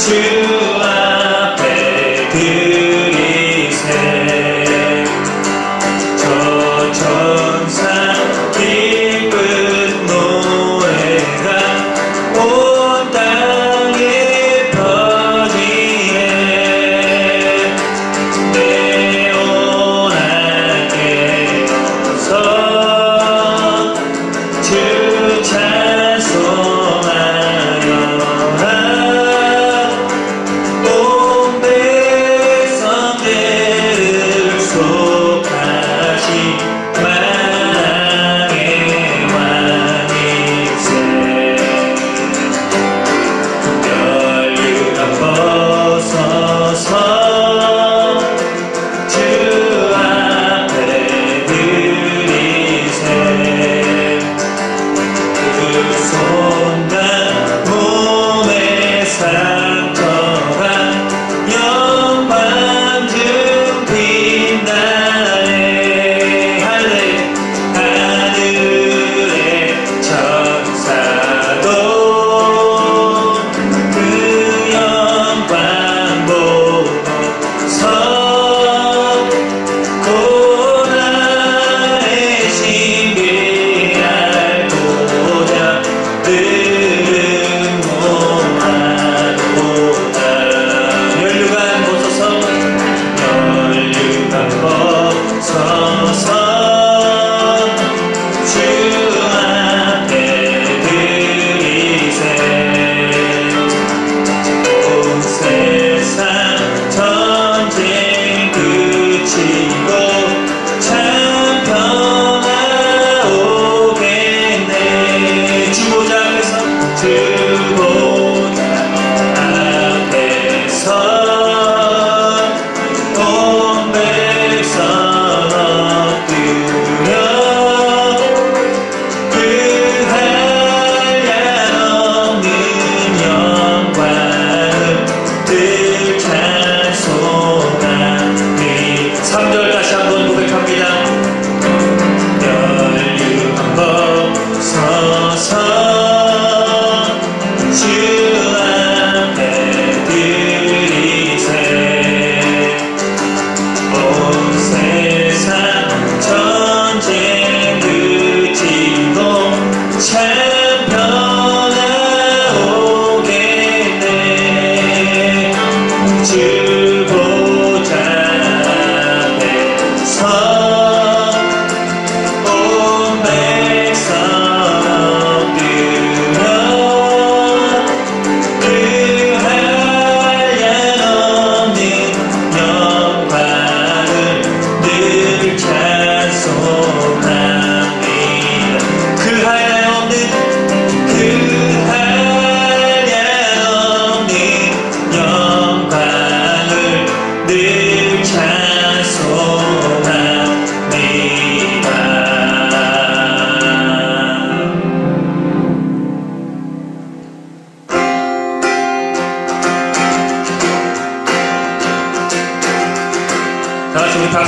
박수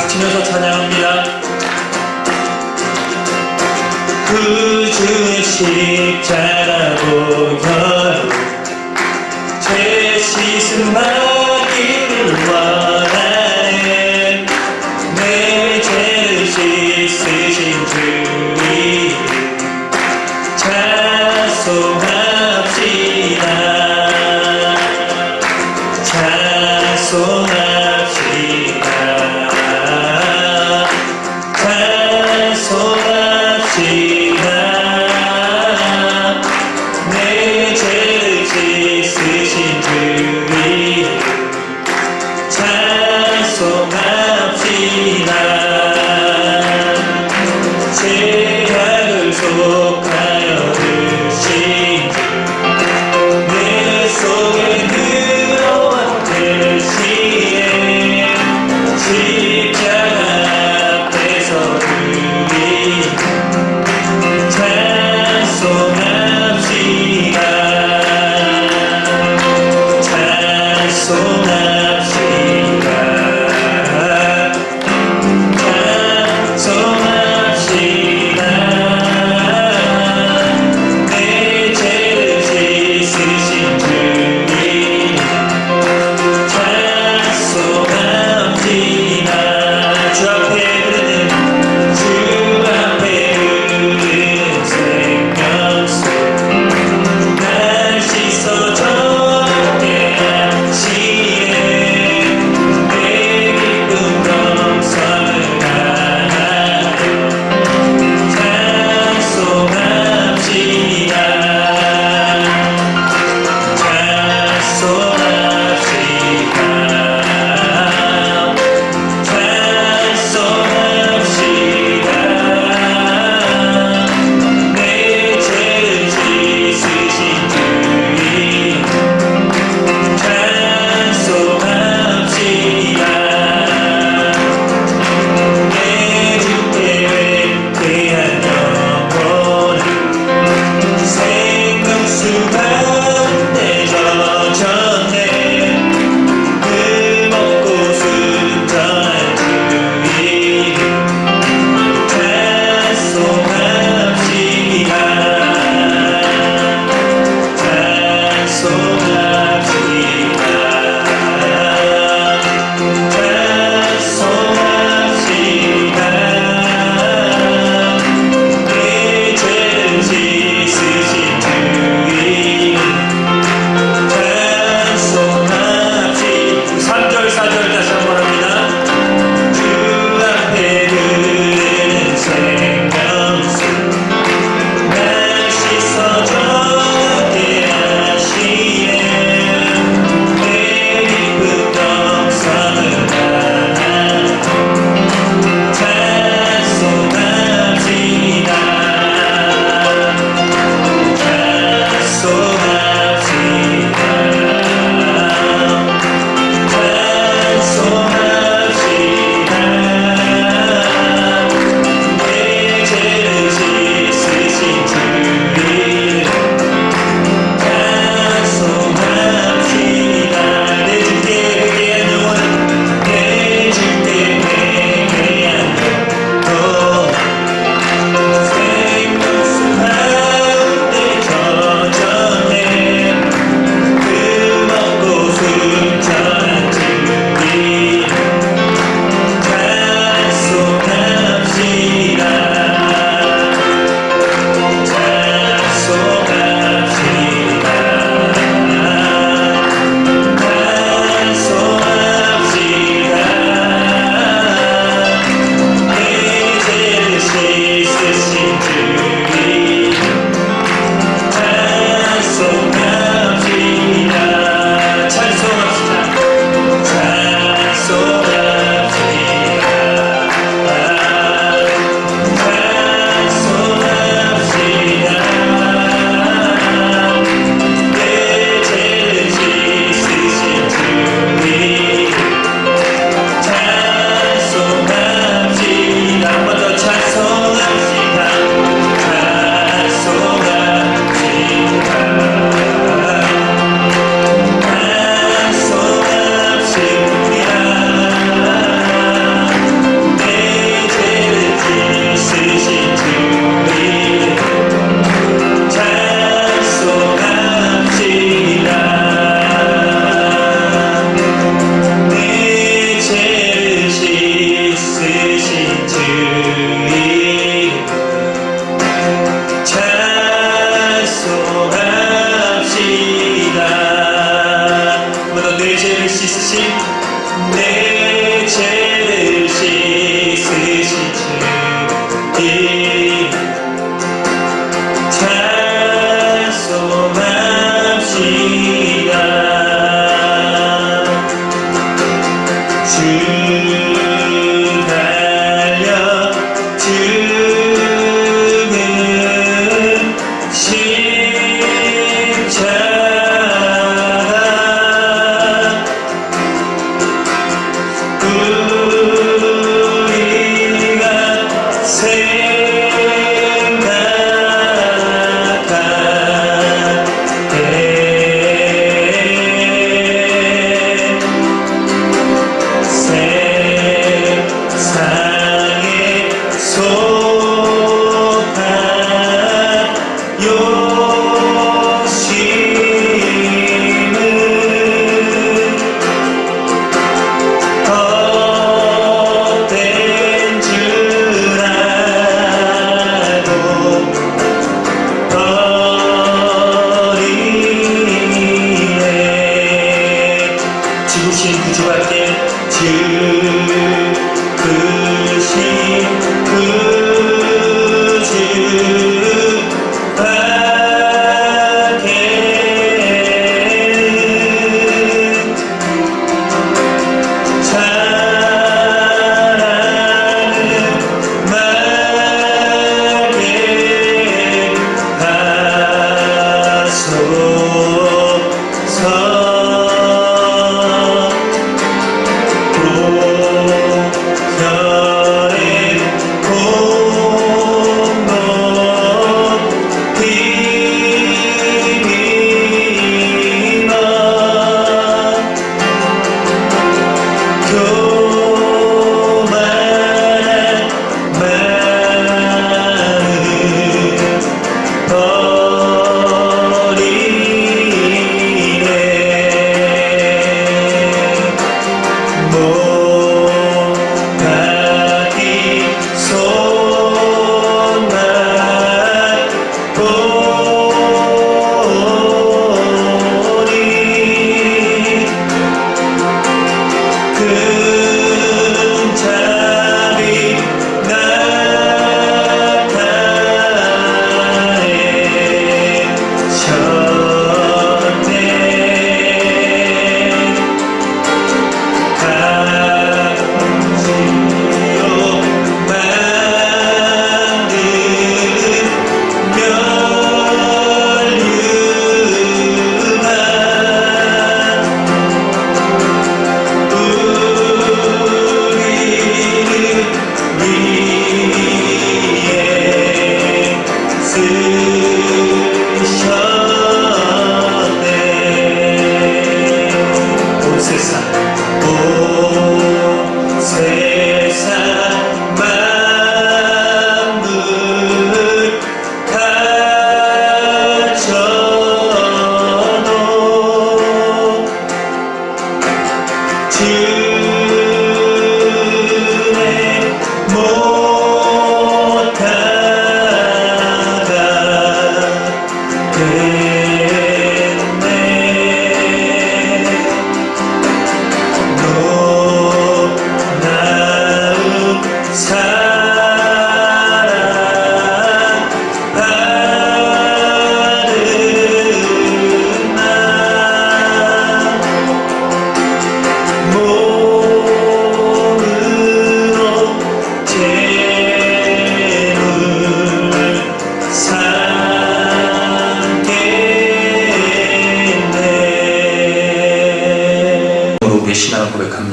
치면서 찬양합니다. 구주의 십자가 보혈 죄 씻음 받기를 원하네. 내 죄를 씻으신 주 이름 찬송합시다. 찬송합시다. 죄악을 속하여 드신 내 속에 들어왔을 시에 십자가 앞에서 우리 찬송합시다. 찬송합시다. 찬송합시다.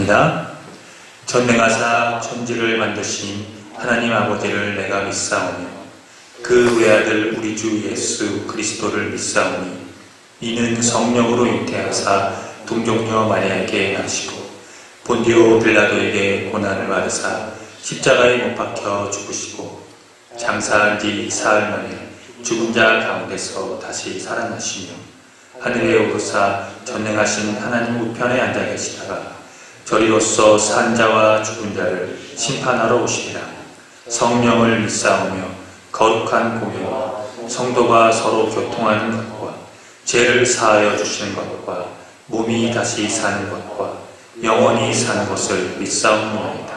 기도합니다. 전능하사 천지를 만드신 하나님 아버지를 내가 믿사오며 그 외아들 우리 주 예수 그리스도를 믿사오니 이는 성령으로 잉태하사 동정녀 마리아에게 나시고 본디오 빌라도에게 고난을 받으사 십자가에 못 박혀 죽으시고 장사한 뒤 사흘 만에 죽은 자 가운데서 다시 살아나시며 하늘에 오르사 전능하신 하나님 우편에 앉아 계시다가 저리로서 산 자와 죽은 자를 심판하러 오시리라. 성령을 믿사오며 거룩한 공예와 성도가 서로 교통하는 것과 죄를 사하여 주시는 것과 몸이 다시 사는 것과 영원히 사는 것을 믿사옵나이다.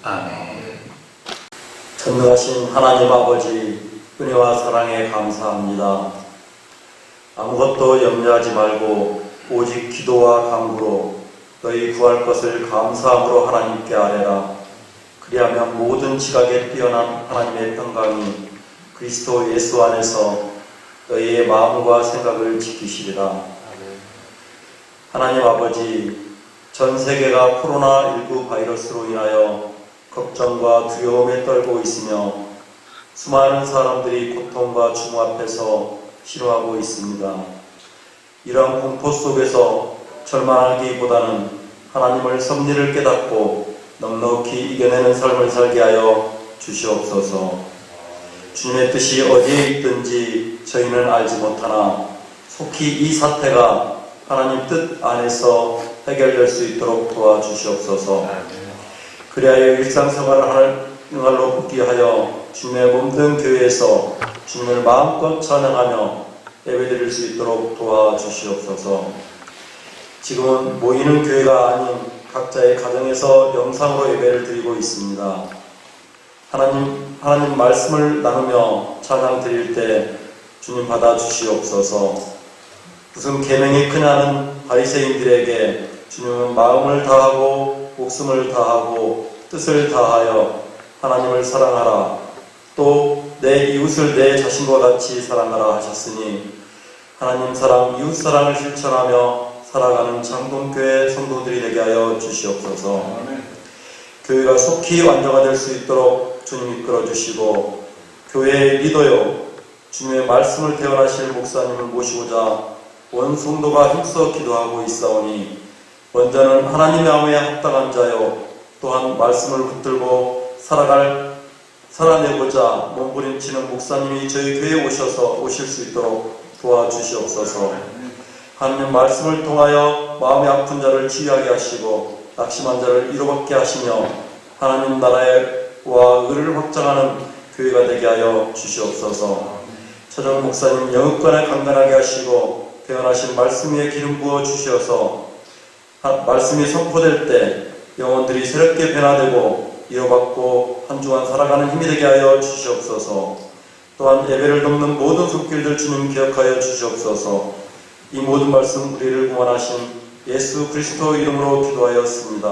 아멘. 전능하신 하나님 아버지 은혜와 사랑에 감사합니다. 아무것도 염려하지 말고 오직 기도와 간구로 너희 구할 것을 감사함으로 하나님께 아뢰라. 그리하면 모든 지각에 뛰어난 하나님의 평강이 그리스도 예수 안에서 너희의 마음과 생각을 지키시리라. 하나님 아버지, 전 세계가 코로나19 바이러스로 인하여 걱정과 두려움에 떨고 있으며 수많은 사람들이 고통과 죽음 앞에서 실어하고 있습니다. 이러한 공포 속에서 절망하기보다는 하나님을 섭리를 깨닫고 넉넉히 이겨내는 삶을 살게 하여 주시옵소서. 주님의 뜻이 어디에 있든지 저희는 알지 못하나 속히 이 사태가 하나님 뜻 안에서 해결될 수 있도록 도와주시옵소서. 그리하여 일상생활을 능할로 복귀하여 주님의 몸된 교회에서 주님을 마음껏 찬양하며 예배드릴 수 있도록 도와주시옵소서. 지금은 모이는 교회가 아닌 각자의 가정에서 영상으로 예배를 드리고 있습니다. 하나님 말씀을 나누며 찬양 드릴 때 주님 받아주시옵소서. 무슨 계명이 크냐는 바리새인들에게 주님은 마음을 다하고 목숨을 다하고 뜻을 다하여 하나님을 사랑하라, 또 내 이웃을 내 자신과 같이 사랑하라 하셨으니 하나님 사랑, 이웃 사랑을 실천하며 살아가는 장동교회 성도들이 되게 하여 주시옵소서. 교회가 속히 완전화 될 수 있도록 주님 이끌어 주시고 교회의 리더요 주님의 말씀을 대언하실 목사님을 모시고자 온 성도가 힘써 기도하고 있사오니 먼저는 하나님의 마음에 합당한 자요 또한 말씀을 붙들고 살아내고자 몸부림치는 목사님이 저희 교회에 오실 수 있도록 도와주시옵소서. 하나님 말씀을 통하여 마음의 아픈 자를 치유하게 하시고 낙심한 자를 위로받게 하시며 하나님 나라와 의를 확장하는 교회가 되게 하여 주시옵소서. 최정 목사님 영육간에 강건하게 하시고 태어나신 말씀 위에 기름 부어 주셔서 말씀이 선포될 때 영혼들이 새롭게 변화되고 이어받고 한 주간 살아가는 힘이 되게 하여 주시옵소서. 또한 예배를 돕는 모든 손길들 주님 기억하여 주시옵소서. 이 모든 말씀 우리를 구원하신 예수 그리스도 이름으로 기도하였습니다.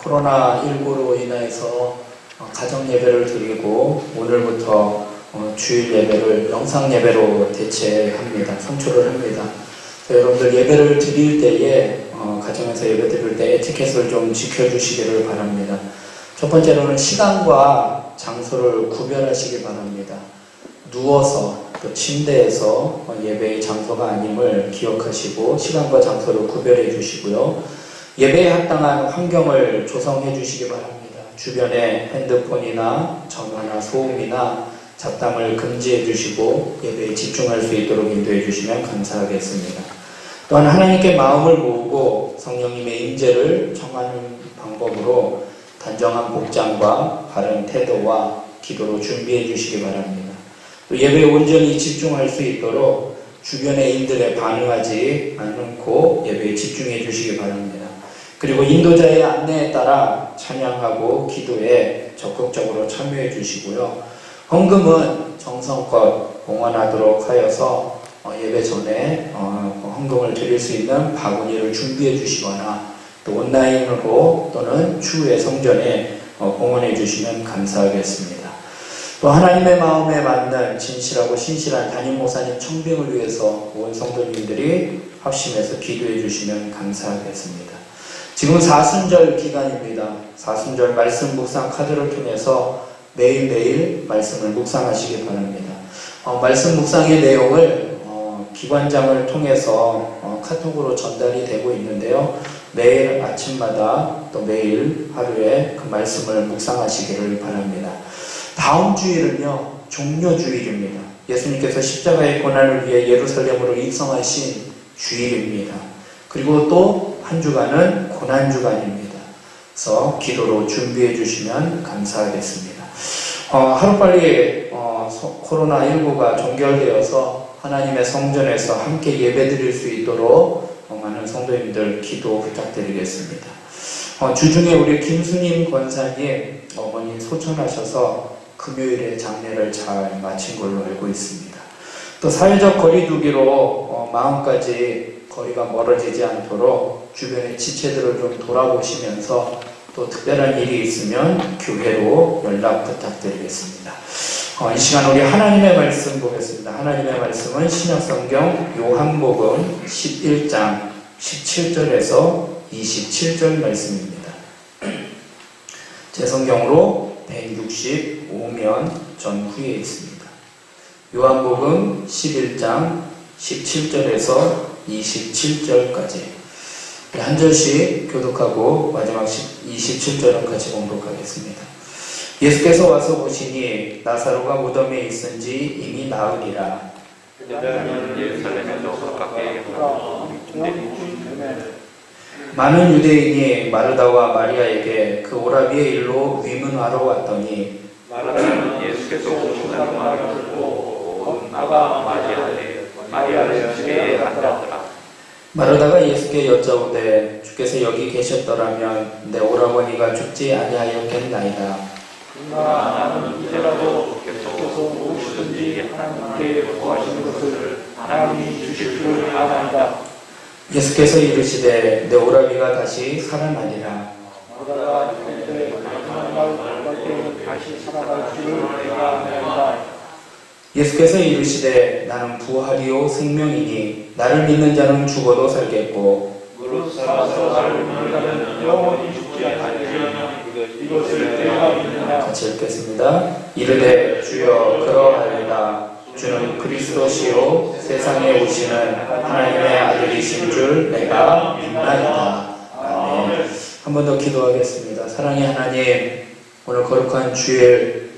코로나19로 인해서 가정 예배를 드리고 오늘부터 주일 예배를 영상 예배로 대체합니다. 선출을 합니다. 여러분들 예배를 드릴 때에 가정에서 예배 드릴 때 에티켓을 좀 지켜주시기를 바랍니다. 첫 번째로는 시간과 장소를 구별하시기 바랍니다. 누워서 또 침대에서 예배의 장소가 아님을 기억하시고 시간과 장소를 구별해 주시고요. 예배에 합당한 환경을 조성해 주시기 바랍니다. 주변에 핸드폰이나 전화나 소음이나 잡담을 금지해 주시고 예배에 집중할 수 있도록 인도해 주시면 감사하겠습니다. 또한 하나님께 마음을 모으고 성령님의 임재를 청하는 방법으로 단정한 복장과 바른 태도와 기도로 준비해 주시기 바랍니다. 또 예배에 온전히 집중할 수 있도록 주변의 인들에 반응하지 않고 예배에 집중해 주시기 바랍니다. 그리고 인도자의 안내에 따라 찬양하고 기도에 적극적으로 참여해 주시고요. 헌금은 정성껏 봉헌하도록 하여서 예배 전에 헌금을 드릴 수 있는 바구니를 준비해 주시거나 또 온라인으로 또는 추후에 성전에 봉헌해 주시면 감사하겠습니다. 또 하나님의 마음에 맞는 진실하고 신실한 담임 목사님 청빙을 위해서 온 성도님들이 합심해서 기도해 주시면 감사하겠습니다. 지금 사순절 기간입니다. 사순절 말씀 묵상 카드를 통해서 매일매일 말씀을 묵상하시기 바랍니다. 말씀 묵상의 내용을 기관장을 통해서 카톡으로 전달이 되고 있는데요. 매일 아침마다 또 매일 하루에 그 말씀을 묵상하시기를 바랍니다. 다음 주일은요, 종료주일입니다. 예수님께서 십자가의 고난을 위해 예루살렘으로 입성하신 주일입니다. 그리고 또 한 주간은 고난주간입니다. 그래서 기도로 준비해 주시면 감사하겠습니다. 하루빨리 코로나19가 종결되어서 하나님의 성전에서 함께 예배드릴 수 있도록 많은 성도님들 기도 부탁드리겠습니다. 주중에 우리 김수님 권사님 어머니 소천하셔서 금요일에 장례를 잘 마친 걸로 알고 있습니다. 또 사회적 거리두기로 마음까지 거리가 멀어지지 않도록 주변의 지체들을 좀 돌아보시면서 또 특별한 일이 있으면 교회로 연락 부탁드리겠습니다. 이 시간 우리 하나님의 말씀 보겠습니다. 하나님의 말씀은 신약성경 요한복음 11장 17절에서 27절 말씀입니다. 제 성경으로 165면 전후에 있습니다. 요한복음 11장 17절에서 27절까지 한 절씩 교독하고 마지막 27절은 같이 공독하겠습니다. 예수께서 와서 보시니 나사로가 무덤에 있은지 이미 나으리라. 많은 유대인이 마르다와 마리아에게 그 오라비의 일로 위문하러 왔더니 마르다는 예수께서 오신다는 말을 듣고 나가 마리아를 집에 앉았더라. 마르다가 예수께 여짜오되 주께서 여기 계셨더라면 내 오라버니가 죽지 아니하였겠나이다. 나는 이제라도 주께서 무엇이든지 하나님께 구하시는 것을 하나님이 주실 줄 아나이다. 예수께서 이르시되 내 오라비가 다시 살아나리라. 마르다가 이르되 마지막 날 때는 다시 살아날 줄을 내가 아나이다. 예수께서 이르시되 나는 부활이요 생명이니 나를 믿는 자는 죽어도 살겠고 무릇 살아서 나를 믿는 자는 영원히 죽지 아니하리니 이것을 내가 믿느냐. 같이 읽겠습니다. 이르되 주여 그러하리이다. 주는 그리스도시요 세상에 오시는 하나님의 아들이신 줄 내가 믿나이다. 아멘. 한 번 더 기도하겠습니다. 사랑의 하나님, 오늘 거룩한 주일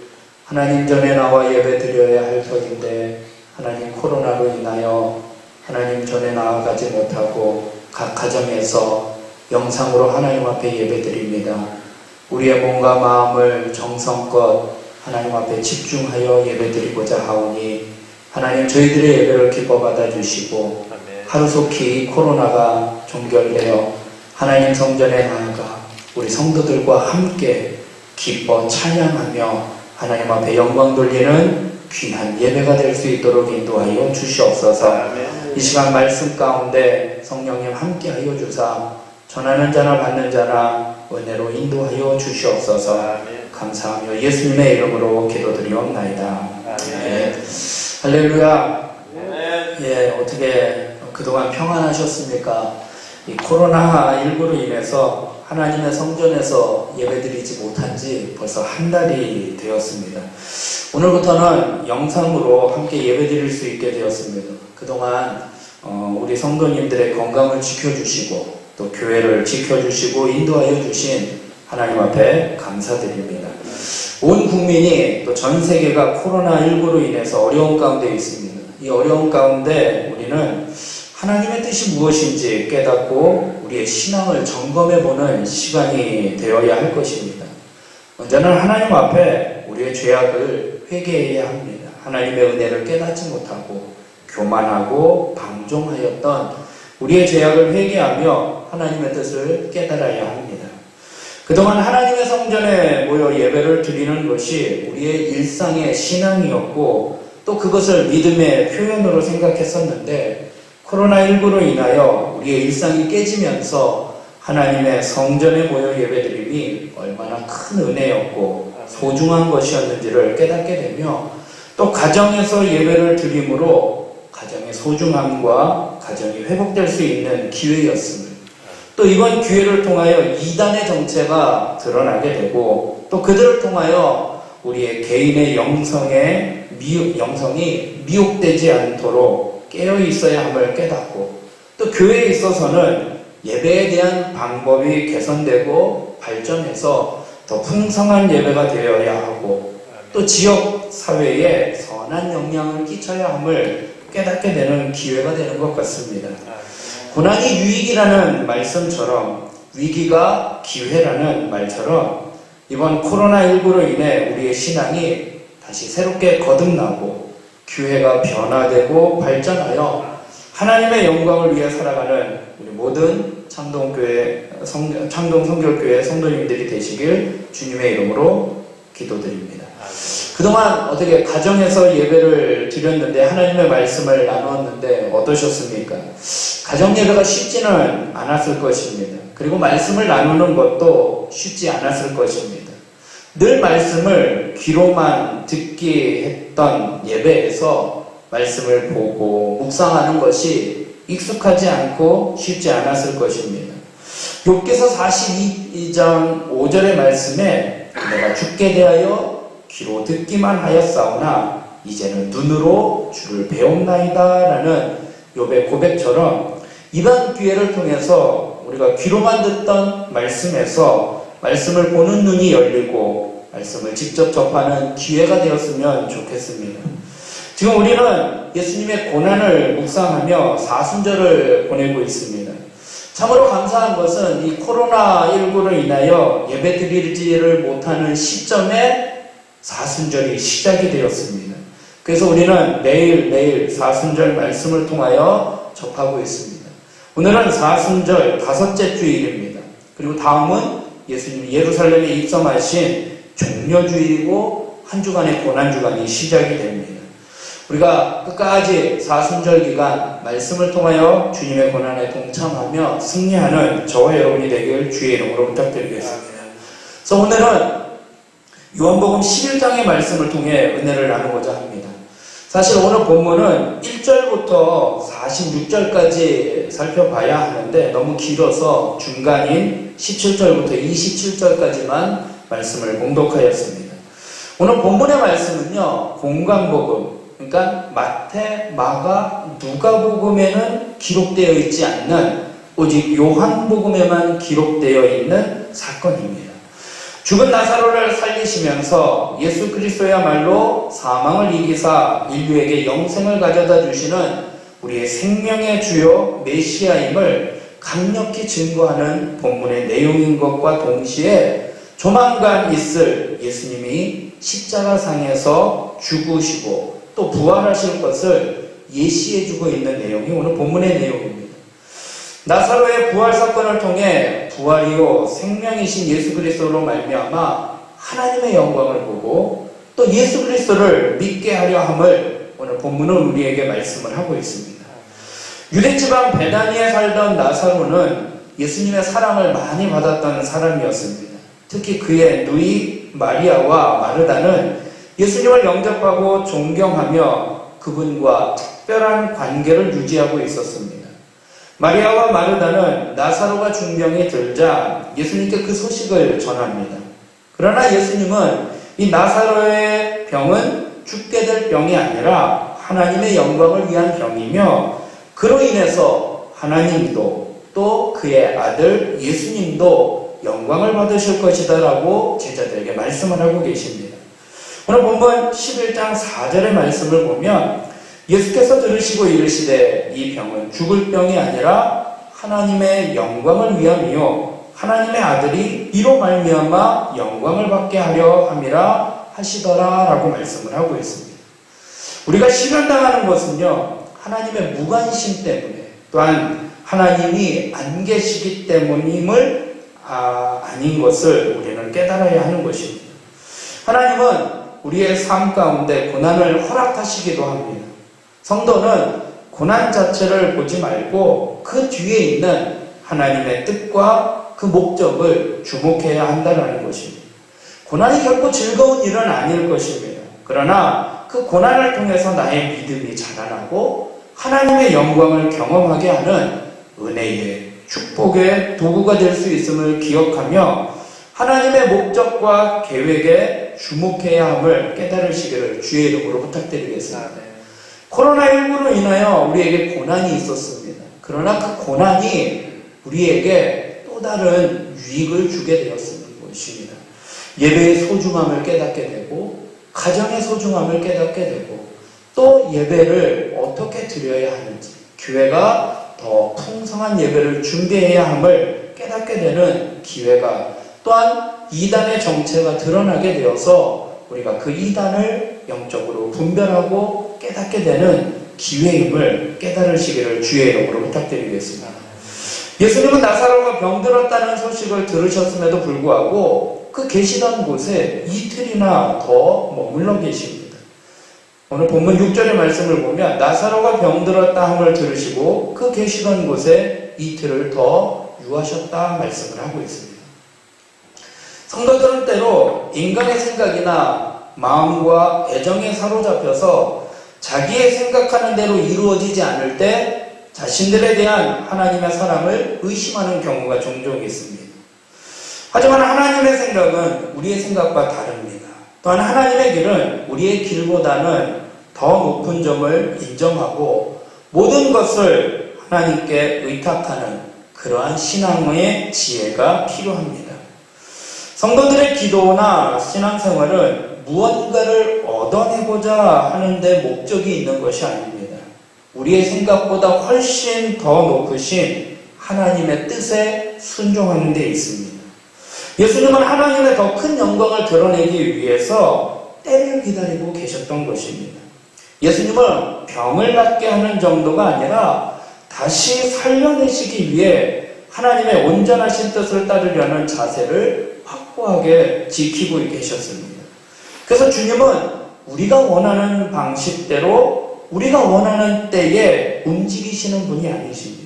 하나님 전에 나와 예배 드려야 할 터인데 하나님 코로나로 인하여 하나님 전에 나아가지 못하고 각 가정에서 영상으로 하나님 앞에 예배 드립니다. 우리의 몸과 마음을 정성껏 하나님 앞에 집중하여 예배 드리고자 하오니 하나님 저희들의 예배를 기뻐 받아주시고 하루속히 코로나가 종결되어 하나님 성전에 나아가 우리 성도들과 함께 기뻐 찬양하며 하나님 앞에 영광 돌리는 귀한 예배가 될 수 있도록 인도하여 주시옵소서. 이 시간 말씀 가운데 성령님 함께 하여 주사 전하는 자나 받는 자나 은혜로 인도하여 주시옵소서. 감사하며 예수님의 이름으로 기도드리옵나이다. 네. 할렐루야. 예, 어떻게 그동안 평안하셨습니까? 이 코로나19로 인해서 하나님의 성전에서 예배드리지 못한 지 벌써 한 달이 되었습니다. 오늘부터는 영상으로 함께 예배드릴 수 있게 되었습니다. 그동안 우리 성도님들의 건강을 지켜주시고 또 교회를 지켜주시고 인도하여 주신 하나님 앞에 감사드립니다. 온 국민이 또 전 세계가 코로나19로 인해서 어려운 가운데 있습니다. 이 어려운 가운데 우리는 하나님의 뜻이 무엇인지 깨닫고 우리의 신앙을 점검해보는 시간이 되어야 할 것입니다. 먼저는 하나님 앞에 우리의 죄악을 회개해야 합니다. 하나님의 은혜를 깨닫지 못하고 교만하고 방종하였던 우리의 죄악을 회개하며 하나님의 뜻을 깨달아야 합니다. 그동안 하나님의 성전에 모여 예배를 드리는 것이 우리의 일상의 신앙이었고 또 그것을 믿음의 표현으로 생각했었는데 코로나19로 인하여 우리의 일상이 깨지면서 하나님의 성전에 모여 예배드림이 얼마나 큰 은혜였고 소중한 것이었는지를 깨닫게 되며 또 가정에서 예배를 드림으로 가정의 소중함과 가정이 회복될 수 있는 기회였습니다. 또 이번 기회를 통하여 이단의 정체가 드러나게 되고 또 그들을 통하여 우리의 개인의 영성이 미혹되지 않도록 깨어 있어야 함을 깨닫고 또 교회에 있어서는 예배에 대한 방법이 개선되고 발전해서 더 풍성한 예배가 되어야 하고 또 지역 사회에 선한 영향을 끼쳐야 함을 깨닫게 되는 기회가 되는 것 같습니다. 고난이 유익이라는 말씀처럼 위기가 기회라는 말처럼 이번 코로나19로 인해 우리의 신앙이 다시 새롭게 거듭나고 교회가 변화되고 발전하여 하나님의 영광을 위해 살아가는 우리 모든 창동성결교회 성도님들이 되시길 주님의 이름으로 기도드립니다. 그동안 어떻게 가정에서 예배를 드렸는데 하나님의 말씀을 나누었는데 어떠셨습니까? 가정 예배가 쉽지는 않았을 것입니다. 그리고 말씀을 나누는 것도 쉽지 않았을 것입니다. 늘 말씀을 귀로만 듣게 했던 예배에서 말씀을 보고 묵상하는 것이 익숙하지 않고 쉽지 않았을 것입니다. 욥기서 42장 5절의 말씀에 내가 주께 대하여 귀로 듣기만 하였사오나 이제는 눈으로 주를 배움나이다 라는 욥의 고백처럼 이번 기회를 통해서 우리가 귀로만 듣던 말씀에서 말씀을 보는 눈이 열리고 말씀을 직접 접하는 기회가 되었으면 좋겠습니다. 지금 우리는 예수님의 고난을 묵상하며 사순절을 보내고 있습니다. 참으로 감사한 것은 이 코로나19로 인하여 예배드리지를 못하는 시점에 사순절이 시작이 되었습니다. 그래서 우리는 매일 사순절 말씀을 통하여 접하고 있습니다. 오늘은 사순절 5째 주일입니다. 그리고 다음은 예수님이 예루살렘에 입성하신 종려주일이고 한 주간의 고난주간이 시작이 됩니다. 우리가 끝까지 사순절 기간 말씀을 통하여 주님의 고난에 동참하며 승리하는 저와 여러분이 되길 주의 이름으로 부탁드리겠습니다. 그래서 오늘은 요한복음 11장의 말씀을 통해 은혜를 나누고자 합니다. 사실 오늘 본문은 1절부터 46절까지 살펴봐야 하는데 너무 길어서 중간인 17절부터 27절까지만 말씀을 봉독하였습니다. 오늘 본문의 말씀은요, 공관복음, 그러니까 마태, 마가, 누가복음에는 기록되어 있지 않는 오직 요한복음에만 기록되어 있는 사건입니다. 죽은 나사로를 살리시면서 예수 그리스도야말로 사망을 이기사 인류에게 영생을 가져다 주시는 우리의 생명의 주요 메시아임을 강력히 증거하는 본문의 내용인 것과 동시에 조만간 있을 예수님이 십자가상에서 죽으시고 또 부활하실 것을 예시해주고 있는 내용이 오늘 본문의 내용입니다. 나사로의 부활 사건을 통해 부활이요 생명이신 예수 그리스도로 말미암아 하나님의 영광을 보고 또 예수 그리스도를 믿게 하려 함을 오늘 본문은 우리에게 말씀을 하고 있습니다. 유대 지방 베다니에 살던 나사로는 예수님의 사랑을 많이 받았던 사람이었습니다. 특히 그의 누이 마리아와 마르다는 예수님을 영접하고 존경하며 그분과 특별한 관계를 유지하고 있었습니다. 마리아와 마르다는 나사로가 중병이 들자 예수님께 그 소식을 전합니다. 그러나 예수님은 이 나사로의 병은 죽게 될 병이 아니라 하나님의 영광을 위한 병이며 그로 인해서 하나님도 또 그의 아들 예수님도 영광을 받으실 것이다 라고 제자들에게 말씀을 하고 계십니다. 오늘 본문 11장 4절의 말씀을 보면 예수께서 들으시고 이르시되 이 병은 죽을 병이 아니라 하나님의 영광을 위함이요 하나님의 아들이 이로 말미암아 영광을 받게 하려 함이라 하시더라 라고 말씀을 하고 있습니다. 우리가 시련당하는 것은요 하나님의 무관심 때문에 또한 하나님이 안 계시기 때문임을 아닌 것을 우리는 깨달아야 하는 것입니다. 하나님은 우리의 삶 가운데 고난을 허락하시기도 합니다. 성도는 고난 자체를 보지 말고 그 뒤에 있는 하나님의 뜻과 그 목적을 주목해야 한다는 것입니다. 고난이 결코 즐거운 일은 아닐 것입니다. 그러나 그 고난을 통해서 나의 믿음이 자라나고 하나님의 영광을 경험하게 하는 은혜의 축복의 도구가 될 수 있음을 기억하며 하나님의 목적과 계획에 주목해야 함을 깨달으시기를 주의 이름으로 부탁드리겠습니다. 코로나19로 인하여 우리에게 고난이 있었습니다. 그러나 그 고난이 우리에게 또 다른 유익을 주게 되었습니다. 것입니다. 예배의 소중함을 깨닫게 되고 가정의 소중함을 깨닫게 되고 또 예배를 어떻게 드려야 하는지 교회가 더 풍성한 예배를 준비해야 함을 깨닫게 되는 기회가 또한 이단의 정체가 드러나게 되어서 우리가 그 이단을 영적으로 분별하고 깨닫게 되는 기회임을 깨달으시기를 주의 이름으로 부탁드리겠습니다. 예수님은 나사로가 병들었다는 소식을 들으셨음에도 불구하고 그 계시던 곳에 이틀이나 더 머물러 계십니다. 오늘 본문 6절의 말씀을 보면 나사로가 병들었다 함을 들으시고 그 계시던 곳에 이틀을 더 유하셨다 말씀을 하고 있습니다. 성도들은 때로 인간의 생각이나 마음과 애정에 사로잡혀서 자기의 생각하는 대로 이루어지지 않을 때 자신들에 대한 하나님의 사랑을 의심하는 경우가 종종 있습니다. 하지만 하나님의 생각은 우리의 생각과 다릅니다. 또한 하나님의 길은 우리의 길보다는 더 높은 점을 인정하고 모든 것을 하나님께 의탁하는 그러한 신앙의 지혜가 필요합니다. 성도들의 기도나 신앙생활은 무언가를 얻어내고자 하는데 목적이 있는 것이 아닙니다. 우리의 생각보다 훨씬 더 높으신 하나님의 뜻에 순종하는 데 있습니다. 예수님은 하나님의 더 큰 영광을 드러내기 위해서 때를 기다리고 계셨던 것입니다. 예수님은 병을 낫게 하는 정도가 아니라 다시 살려내시기 위해 하나님의 온전하신 뜻을 따르려는 자세를 확고하게 지키고 계셨습니다. 그래서 주님은 우리가 원하는 방식대로 우리가 원하는 때에 움직이시는 분이 아니십니다.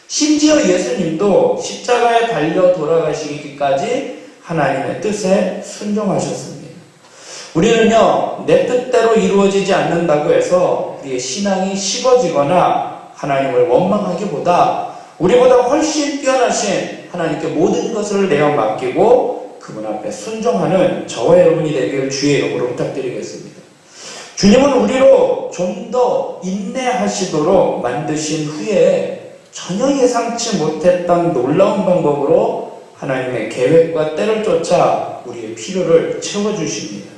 심지어 예수님도 십자가에 달려 돌아가시기까지 하나님의 뜻에 순종하셨습니다. 우리는요, 내 뜻대로 이루어지지 않는다고 해서 우리의 신앙이 식어지거나 하나님을 원망하기보다 우리보다 훨씬 뛰어나신 하나님께 모든 것을 내어 맡기고 그분 앞에 순종하는 저와 여러분이 되길 주의 이름으로 부탁드리겠습니다. 주님은 우리로 좀 더 인내하시도록 만드신 후에 전혀 예상치 못했던 놀라운 방법으로 하나님의 계획과 때를 쫓아 우리의 필요를 채워주십니다.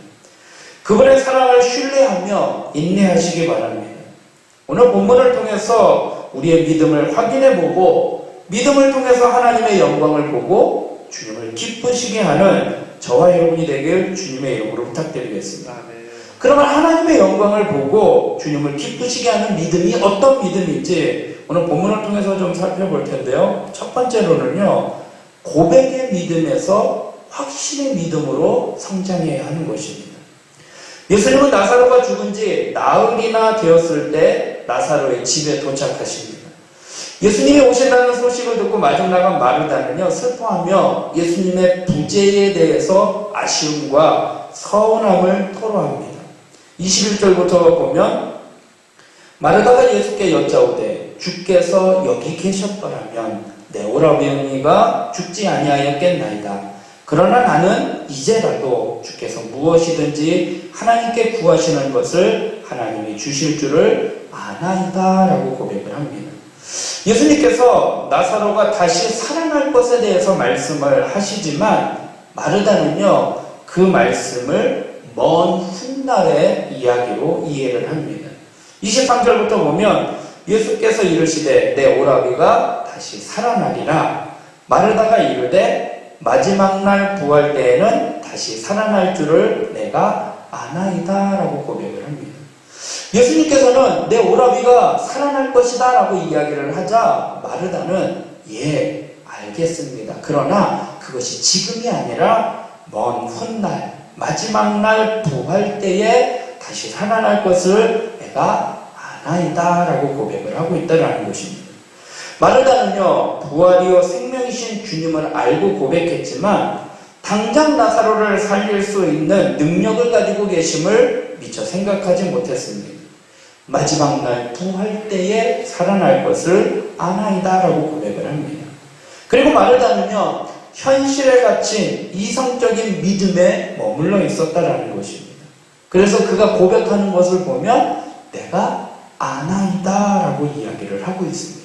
그분의 사랑을 신뢰하며 인내하시기 바랍니다. 오늘 본문을 통해서 우리의 믿음을 확인해보고 믿음을 통해서 하나님의 영광을 보고 주님을 기쁘시게 하는 저와 여러분이 되길 주님의 이름으로 부탁드리겠습니다. 그러면 하나님의 영광을 보고 주님을 기쁘시게 하는 믿음이 어떤 믿음인지 오늘 본문을 통해서 좀 살펴볼 텐데요. 첫 번째로는요, 고백의 믿음에서 확신의 믿음으로 성장해야 하는 것입니다. 예수님은 나사로가 죽은 지 나흘이나 되었을 때 나사로의 집에 도착하십니다. 예수님이 오신다는 소식을 듣고 마중 나간 마르다는요, 슬퍼하며 예수님의 부재에 대해서 아쉬움과 서운함을 토로합니다. 21절부터 보면 마르다가 예수께 여짜오되 주께서 여기 계셨더라면 내 오라버니가 죽지 아니하였겠나이다. 그러나 나는 이제라도 주께서 무엇이든지 하나님께 구하시는 것을 하나님이 주실 줄을 아나이다 라고 고백을 합니다. 예수님께서 나사로가 다시 살아날 것에 대해서 말씀을 하시지만 마르다는요, 그 말씀을 먼 훗날의 이야기로 이해를 합니다. 23절부터 보면 예수께서 이르시되 내 오라비가 다시 살아나리라. 마르다가 이르되 마지막 날 부활 때에는 다시 살아날 줄을 내가 아나이다 라고 고백을 합니다. 예수님께서는 내 오라비가 살아날 것이다 라고 이야기를 하자 마르다는 예, 알겠습니다. 그러나 그것이 지금이 아니라 먼 훗날 마지막 날 부활 때에 다시 살아날 것을 내가 아나이다 라고 고백을 하고 있다는 것입니다. 마르다는요, 부활이요 생명이신 주님을 알고 고백했지만 당장 나사로를 살릴 수 있는 능력을 가지고 계심을 미처 생각하지 못했습니다. 마지막 날 부활 때에 살아날 것을 아나이다 라고 고백을 합니다. 그리고 마르다는요, 현실에 갇힌 이성적인 믿음에 머물러 있었다라는 것입니다. 그래서 그가 고백하는 것을 보면 내가 아나이다 라고 이야기를 하고 있습니다.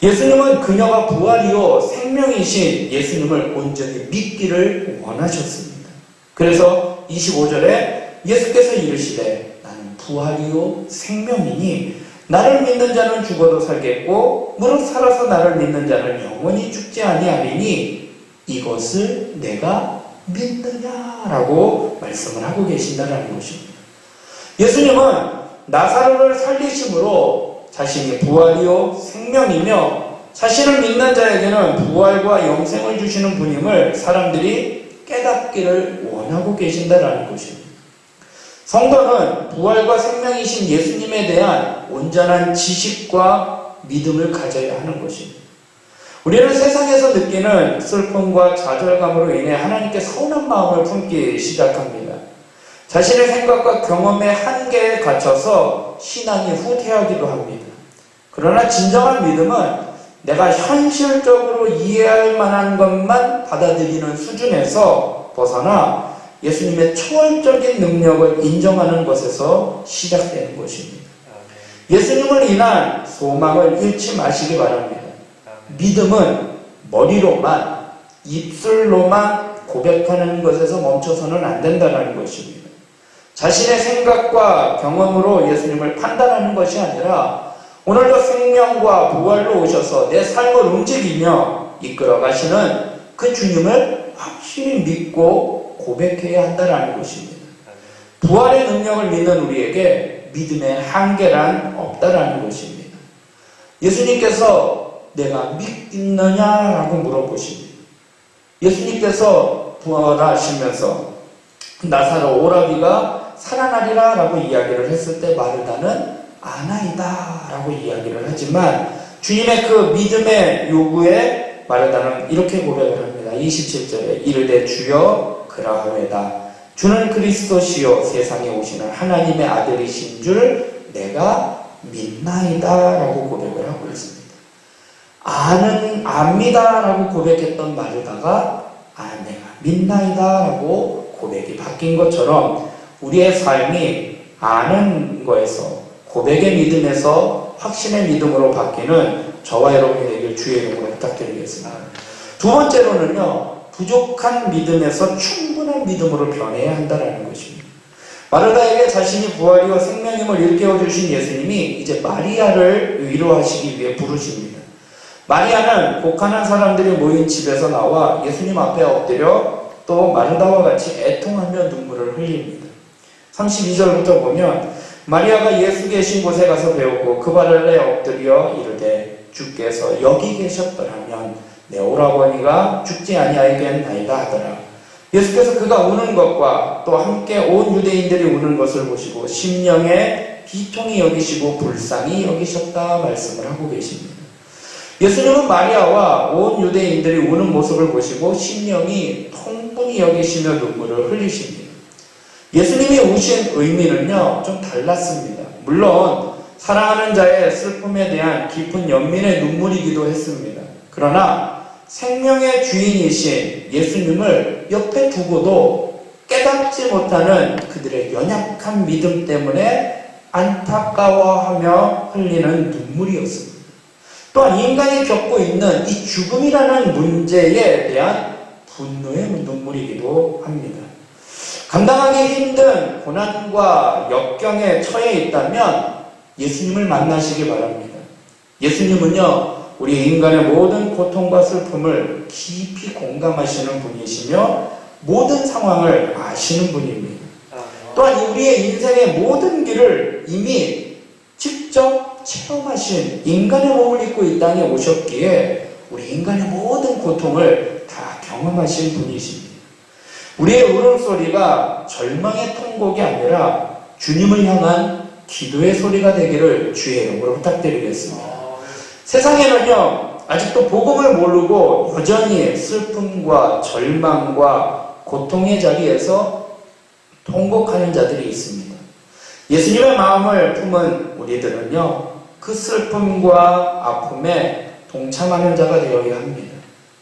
예수님은 그녀가 부활이요 생명이신 예수님을 온전히 믿기를 원하셨습니다. 그래서 25절에 예수께서 이르시되 나는 부활이요 생명이니 나를 믿는 자는 죽어도 살겠고 무릇 살아서 나를 믿는 자는 영원히 죽지 아니하리니 이것을 내가 믿느냐라고 말씀을 하고 계신다는 것입니다. 예수님은 나사로를 살리심으로 자신이 부활이요 생명이며 자신을 믿는 자에게는 부활과 영생을 주시는 분임을 사람들이 깨닫기를 원하고 계신다는 것입니다. 성도는 부활과 생명이신 예수님에 대한 온전한 지식과 믿음을 가져야 하는 것입니다. 우리는 세상에서 느끼는 슬픔과 좌절감으로 인해 하나님께 서운한 마음을 품기 시작합니다. 자신의 생각과 경험의 한계에 갇혀서 신앙이 후퇴하기도 합니다. 그러나 진정한 믿음은 내가 현실적으로 이해할 만한 것만 받아들이는 수준에서 벗어나 예수님의 초월적인 능력을 인정하는 것에서 시작되는 것입니다. 예수님을 인한 소망을 잃지 마시기 바랍니다. 믿음은 머리로만, 입술로만 고백하는 것에서 멈춰서는 안 된다는 것입니다. 자신의 생각과 경험으로 예수님을 판단하는 것이 아니라 오늘도 생명과 부활로 오셔서 내 삶을 움직이며 이끌어 가시는 그 주님을 확실히 믿고 고백해야 한다는 것입니다. 부활의 능력을 믿는 우리에게 믿음의 한계란 없다라는 것입니다. 예수님께서 내가 믿느냐라고 물어보십니다. 예수님께서 부활하시면서 나사로 오라비가 살아나리라 라고 이야기를 했을 때 마르다는 아나이다 라고 이야기를 하지만 주님의 그 믿음의 요구에 마르다는 이렇게 고백을 합니다. 27절에 이르되 주여 그라하외다. 주는 그리스도시요 세상에 오시는 하나님의 아들이신 줄 내가 믿나이다 라고 고백을 하고 있습니다. 압니다 라고 고백했던 마르다가 내가 믿나이다 라고 고백이 바뀐 것처럼 우리의 삶이 아는 거에서 고백의 믿음에서 확신의 믿음으로 바뀌는 저와 여러분이 되길 주의 이름으로 부탁드리겠습니다. 두 번째로는요, 부족한 믿음에서 충분한 믿음으로 변해야 한다는 것입니다. 마르다에게 자신이 부활이요 생명임을 일깨워 주신 예수님이 이제 마리아를 위로하시기 위해 부르십니다. 마리아는 고난한 사람들이 모인 집에서 나와 예수님 앞에 엎드려 또 마르다와 같이 애통하며 눈물을 흘립니다. 32절부터 보면 마리아가 예수 계신 곳에 가서 배우고 그 발을 엎드려 이르되 주께서 여기 계셨더라면 내 오라버니가 죽지 아니하겠나이다 하더라. 예수께서 그가 우는 것과 또 함께 온 유대인들이 우는 것을 보시고 심령에 비통히 여기시고 불쌍히 여기셨다 말씀을 하고 계십니다. 예수님은 마리아와 온 유대인들이 우는 모습을 보시고 심령이 통분히 여기시며 눈물을 흘리십니다. 예수님이 우신 의미는요, 좀 달랐습니다. 물론 사랑하는 자의 슬픔에 대한 깊은 연민의 눈물이기도 했습니다. 그러나 생명의 주인이신 예수님을 옆에 두고도 깨닫지 못하는 그들의 연약한 믿음 때문에 안타까워하며 흘리는 눈물이었습니다. 또한 인간이 겪고 있는 이 죽음이라는 문제에 대한 분노의 눈물이기도 합니다. 감당하기 힘든 고난과 역경에 처해 있다면 예수님을 만나시기 바랍니다. 예수님은요, 우리 인간의 모든 고통과 슬픔을 깊이 공감하시는 분이시며 모든 상황을 아시는 분입니다. 또한 우리의 인생의 모든 길을 이미 직접 체험하신 인간의 몸을 입고 이 땅에 오셨기에 우리 인간의 모든 고통을 다 경험하신 분이십니다. 우리의 울음소리가 절망의 통곡이 아니라 주님을 향한 기도의 소리가 되기를 주의 이름으로 부탁드리겠습니다. 세상에는요, 아직도 복음을 모르고 여전히 슬픔과 절망과 고통의 자리에서 통곡하는 자들이 있습니다. 예수님의 마음을 품은 우리들은요, 그 슬픔과 아픔에 동참하는 자가 되어야 합니다.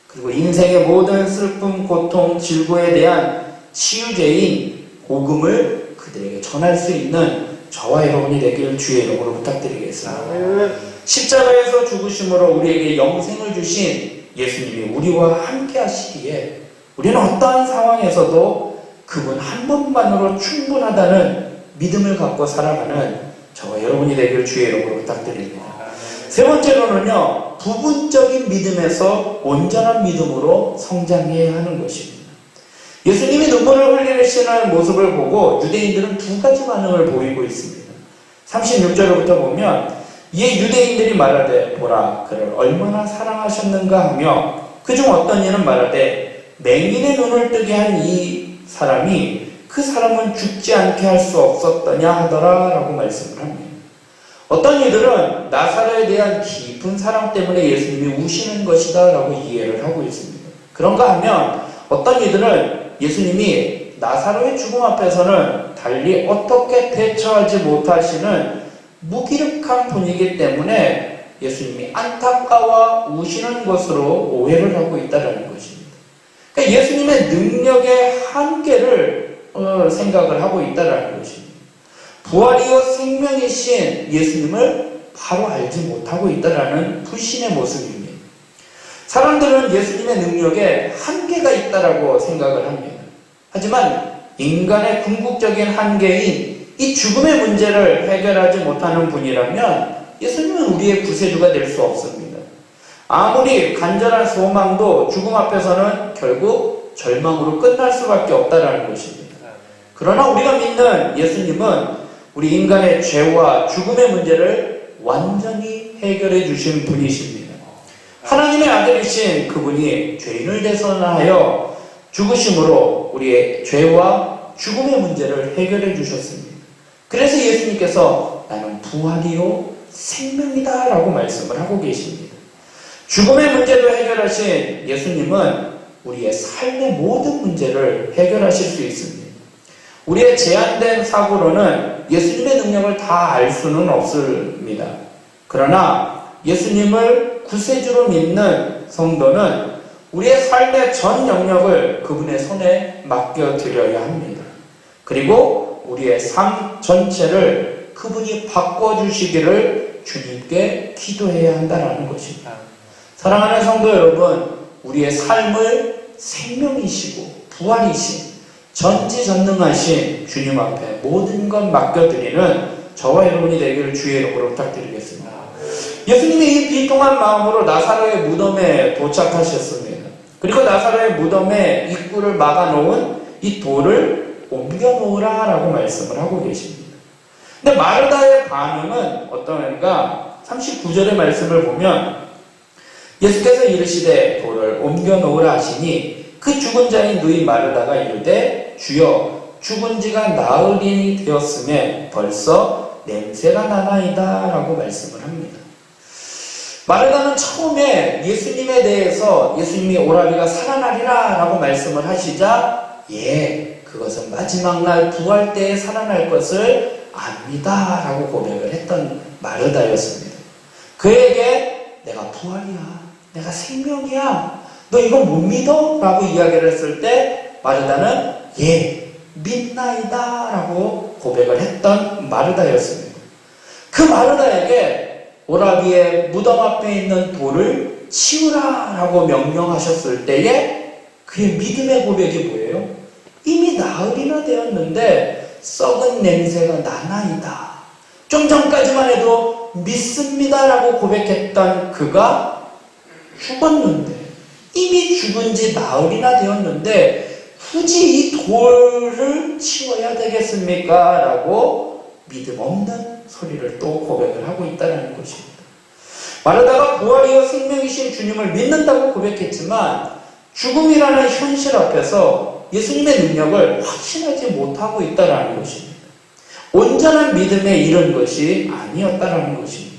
그리고 인생의 모든 슬픔, 고통, 질고에 대한 치유제인 복음을 그들에게 전할 수 있는 저와 여러분이 되기를 주의 이름으로 부탁드리겠습니다. 십자가에서 죽으심으로 우리에게 영생을 주신 예수님이 우리와 함께 하시기에 우리는 어떠한 상황에서도 그분 한 분만으로 충분하다는 믿음을 갖고 살아가는 저와 여러분이 되기를 주의 이름으로 부탁드립니다. 세 번째로는요, 부분적인 믿음에서 온전한 믿음으로 성장해야 하는 것입니다. 예수님이 눈물을 흘리시는 모습을 보고 유대인들은 두 가지 반응을 보이고 있습니다. 36절부터 보면 이에 유대인들이 말하되 보라 그를 얼마나 사랑하셨는가 하며 그중 어떤 이는 말하되 맹인의 눈을 뜨게 한 이 사람이 그 사람은 죽지 않게 할 수 없었더냐 하더라 라고 말씀을 합니다. 어떤 이들은 나사로에 대한 깊은 사랑 때문에 예수님이 우시는 것이다 라고 이해를 하고 있습니다. 그런가 하면 어떤 이들은 예수님이 나사로의 죽음 앞에서는 달리 어떻게 대처하지 못하시는 무기력한 분이기 때문에 예수님이 안타까워 우시는 것으로 오해를 하고 있다는 것입니다. 그러니까 예수님의 능력의 한계를 생각을 하고 있다는 것입니다. 부활이요 생명이신 예수님을 바로 알지 못하고 있다는 불신의 모습입니다. 사람들은 예수님의 능력에 한계가 있다고 생각을 합니다. 하지만 인간의 궁극적인 한계인 이 죽음의 문제를 해결하지 못하는 분이라면 예수님은 우리의 구세주가 될 수 없습니다. 아무리 간절한 소망도 죽음 앞에서는 결국 절망으로 끝날 수밖에 없다는 것입니다. 그러나 우리가 믿는 예수님은 우리 인간의 죄와 죽음의 문제를 완전히 해결해 주신 분이십니다. 하나님의 아들이신 그분이 죄인을 대선하여 죽으심으로 우리의 죄와 죽음의 문제를 해결해 주셨습니다. 그래서 예수님께서 나는 부활이요 생명이다 라고 말씀을 하고 계십니다. 죽음의 문제도 해결하신 예수님은 우리의 삶의 모든 문제를 해결하실 수 있습니다. 우리의 제한된 사고로는 예수님의 능력을 다 알 수는 없습니다. 그러나 예수님을 구세주로 믿는 성도는 우리의 삶의 전 영역을 그분의 손에 맡겨드려야 합니다. 그리고 우리의 삶 전체를 그분이 바꿔주시기를 주님께 기도해야 한다는 것입니다. 사랑하는 성도 여러분, 우리의 삶을 생명이시고 부활이신 전지전능하신 주님 앞에 모든 것 맡겨드리는 저와 여러분이 되기를 주의 이름으로 부탁드리겠습니다. 예수님이 이 비통한 마음으로 나사로의 무덤에 도착하셨습니다. 그리고 나사로의 무덤에 입구를 막아놓은 이 돌을 옮겨놓으라 라고 말씀을 하고 계십니다. 근데 마르다의 반응은 어떠한가? 39절의 말씀을 보면 예수께서 이르시되 돌을 옮겨놓으라 하시니 그 죽은 자인 누이 마르다가 이르되 주여 죽은 지가 나흘이 되었음에 벌써 냄새가 나나이다 라고 말씀을 합니다. 마르다는 처음에 예수님에 대해서 예수님이 오라비가 살아나리라 라고 말씀을 하시자 그것은 마지막 날 부활 때에 살아날 것을 압니다 라고 고백을 했던 마르다였습니다. 그에게 내가 부활이야, 내가 생명이야, 너 이거 못 믿어? 라고 이야기를 했을 때 마르다는 믿나이다 라고 고백을 했던 마르다였습니다. 그 마르다에게 오라비의 무덤 앞에 있는 돌을 치우라 라고 명령하셨을 때에 그의 믿음의 고백이 뭐예요? 이미 나흘이나 되었는데 썩은 냄새가 나나이다. 좀 전까지만 해도 믿습니다 라고 고백했던 그가 죽었는데, 이미 죽은 지 나흘이나 되었는데 굳이 이 돌을 치워야 되겠습니까? 라고 믿음 없는 소리를 또 고백을 하고 있다는 것입니다. 마르다가 부활이요 생명이신 주님을 믿는다고 고백했지만 죽음이라는 현실 앞에서 예수님의 능력을 확신하지 못하고 있다는 것입니다. 온전한 믿음에 이른 것이 아니었다는 것입니다.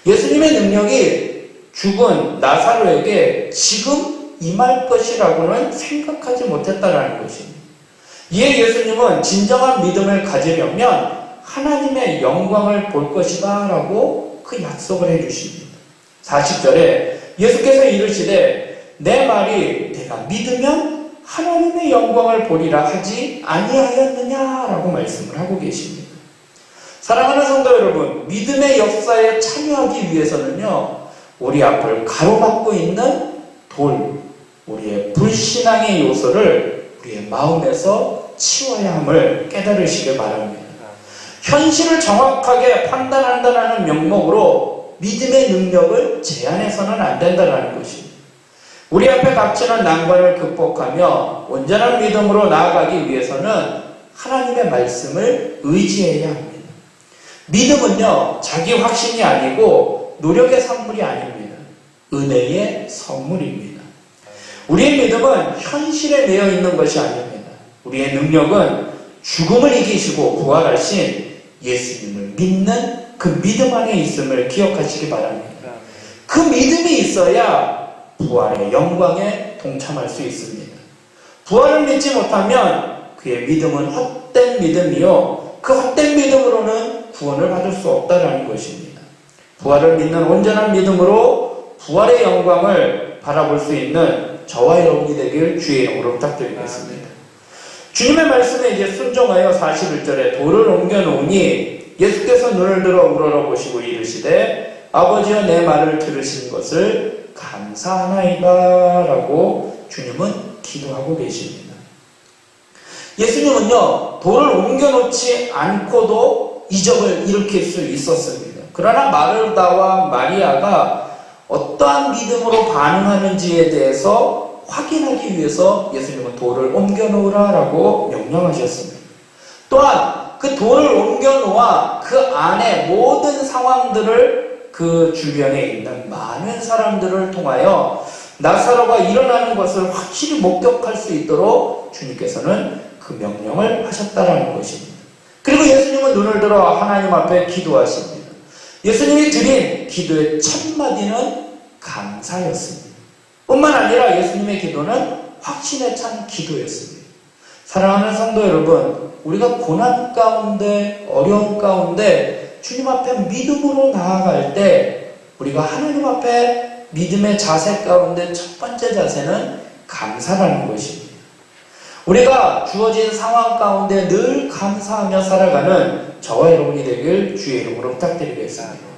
예수님의 능력이 죽은 나사로에게 지금 임할 것이라고는 생각하지 못했다는 것입니다. 이에 예수님은 진정한 믿음을 가지려면 하나님의 영광을 볼 것이다 라고 그 약속을 해주십니다. 40절에 예수께서 이르시되 내 말이 내가 믿으면 하나님의 영광을 보리라 하지 아니하였느냐라고 말씀을 하고 계십니다. 사랑하는 성도 여러분, 믿음의 역사에 참여하기 위해서는요, 우리 앞을 가로막고 있는 돌, 우리의 불신앙의 요소를 우리의 마음에서 치워야 함을 깨달으시길 바랍니다. 현실을 정확하게 판단한다는 명목으로 믿음의 능력을 제한해서는 안 된다는 것입니다. 우리 앞에 닥치는 난관을 극복하며 온전한 믿음으로 나아가기 위해서는 하나님의 말씀을 의지해야 합니다. 믿음은요, 자기 확신이 아니고 노력의 산물이 아닙니다. 은혜의 선물입니다. 우리의 믿음은 현실에 매여 있는 것이 아닙니다. 우리의 능력은 죽음을 이기시고 부활하신 예수님을 믿는 그 믿음 안에 있음을 기억하시기 바랍니다. 그 믿음이 있어야 부활의 영광에 동참할 수 있습니다. 부활을 믿지 못하면 그의 믿음은 헛된 믿음이요, 그 헛된 믿음으로는 구원을 받을 수 없다는 것입니다. 부활을 믿는 온전한 믿음으로 부활의 영광을 바라볼 수 있는 저와 여러분이 되길 주의 이름으로 부탁드리겠습니다. 주님의 말씀에 이제 순종하여 41절에 돌을 옮겨놓으니 예수께서 눈을 들어 우러러보시고 이르시되 아버지여 내 말을 들으신 것을 감사하나이다 라고 주님은 기도하고 계십니다. 예수님은요, 돌을 옮겨놓지 않고도 이적을 일으킬 수 있었습니다. 그러나 마르다와 마리아가 어떠한 믿음으로 반응하는지에 대해서 확인하기 위해서 예수님은 돌을 옮겨놓으라 라고 명령하셨습니다. 또한 그 돌을 옮겨놓아 그 안에 모든 상황들을 그 주변에 있는 많은 사람들을 통하여 나사로가 일어나는 것을 확실히 목격할 수 있도록 주님께서는 그 명령을 하셨다는 것입니다. 그리고 예수님은 눈을 들어 하나님 앞에 기도하십니다. 예수님이 드린 기도의 첫 마디는 감사였습니다. 뿐만 아니라 예수님의 기도는 확신에 찬 기도였습니다. 사랑하는 성도 여러분, 우리가 고난 가운데, 어려움 가운데 주님 앞에 믿음으로 나아갈 때 우리가 하나님 앞에 믿음의 자세 가운데 첫 번째 자세는 감사라는 것입니다. 우리가 주어진 상황 가운데 늘 감사하며 살아가는 저와 여러분이 되길 주의 이름으로 부탁드리겠습니다.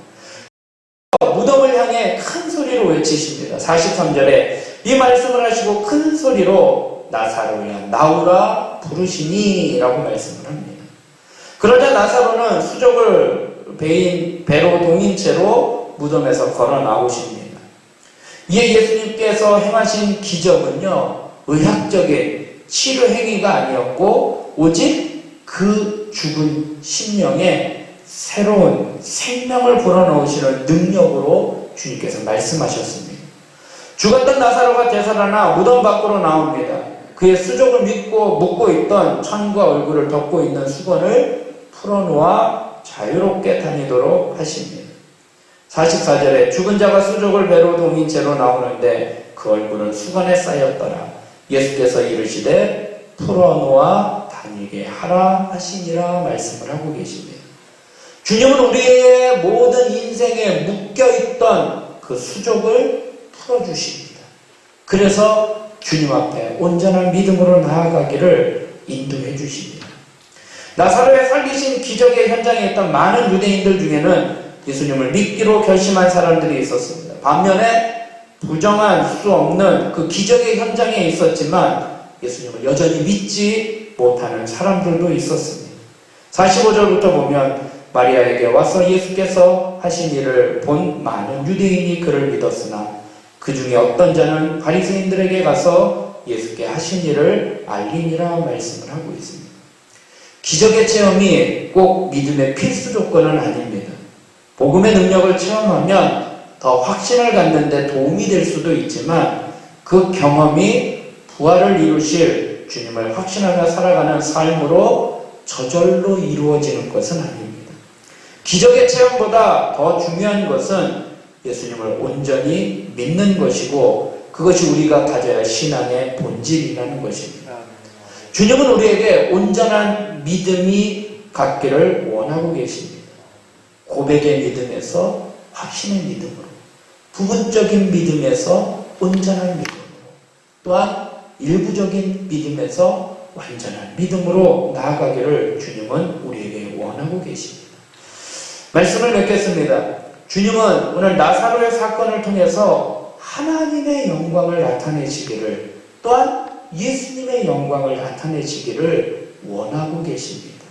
무덤을 향해 큰 소리로 외치십니다. 43절에 이 말씀을 하시고 큰 소리로 나사로야 나오라 부르시니 라고 말씀을 합니다. 그러자 나사로는 수족을 배로 동인 채로 무덤에서 걸어 나오십니다. 이에 예수님께서 행하신 기적은요, 의학적인 치료 행위가 아니었고 오직 그 죽은 심령에 새로운 생명을 불어넣으시는 능력으로 주님께서 말씀하셨습니다. 죽었던 나사로가 되살아나 무덤 밖으로 나옵니다. 그의 수족을 묶고 있던 천과 얼굴을 덮고 있는 수건을 풀어놓아 자유롭게 다니도록 하십니다. 44절에 죽은 자가 수족을 배로 동인 채로 나오는데 그 얼굴은 수건에 쌓였더라. 예수께서 이르시되 풀어놓아 다니게 하라 하시니라 말씀을 하고 계십니다. 주님은 우리의 모든 인생에 묶여있던 그 수족을 풀어주십니다. 그래서 주님 앞에 온전한 믿음으로 나아가기를 인도해 주십니다. 나사로의 살리신 기적의 현장에 있던 많은 유대인들 중에는 예수님을 믿기로 결심한 사람들이 있었습니다. 반면에 부정할 수 없는 그 기적의 현장에 있었지만 예수님을 여전히 믿지 못하는 사람들도 있었습니다. 45절부터 보면 마리아에게 와서 예수께서 하신 일을 본 많은 유대인이 그를 믿었으나 그 중에 어떤 자는 바리새인들에게 가서 예수께 하신 일을 알리니라 말씀을 하고 있습니다. 기적의 체험이 꼭 믿음의 필수 조건은 아닙니다. 복음의 능력을 체험하면 더 확신을 갖는 데 도움이 될 수도 있지만 그 경험이 부활을 이루실 주님을 확신하며 살아가는 삶으로 저절로 이루어지는 것은 아닙니다. 기적의 체험보다 더 중요한 것은 예수님을 온전히 믿는 것이고 그것이 우리가 가져야 할 신앙의 본질이라는 것입니다. 주님은 우리에게 온전한 믿음이 갖기를 원하고 계십니다. 고백의 믿음에서 확신의 믿음으로, 부분적인 믿음에서 온전한 믿음으로, 또한 일부적인 믿음에서 완전한 믿음으로 나아가기를 주님은 우리에게 원하고 계십니다. 말씀을 맺겠습니다. 주님은 오늘 나사로의 사건을 통해서 하나님의 영광을 나타내시기를, 또한 예수님의 영광을 나타내시기를 원하고 계십니다.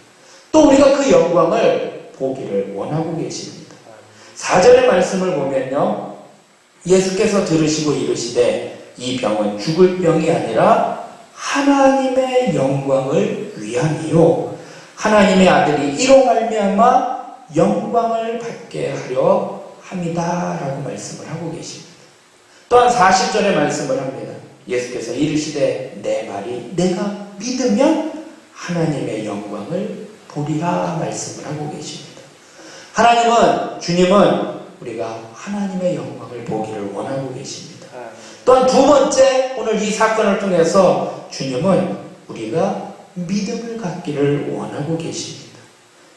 또 우리가 그 영광을 보기를 원하고 계십니다. 4절의 말씀을 보면요, 예수께서 들으시고 이르시되 이 병은 죽을 병이 아니라 하나님의 영광을 위함이요 하나님의 아들이 이로 말미암아 영광을 받게 하려 함이다 라고 말씀을 하고 계십니다. 또한 40절의 말씀을 합니다. 예수께서 이르시되 내 말이 내가 믿으면 하나님의 영광을 보리라 말씀을 하고 계십니다. 하나님은, 주님은 우리가 하나님의 영광을 보기를 원하고 계십니다. 또한 두 번째, 오늘 이 사건을 통해서 주님은 우리가 믿음을 갖기를 원하고 계십니다.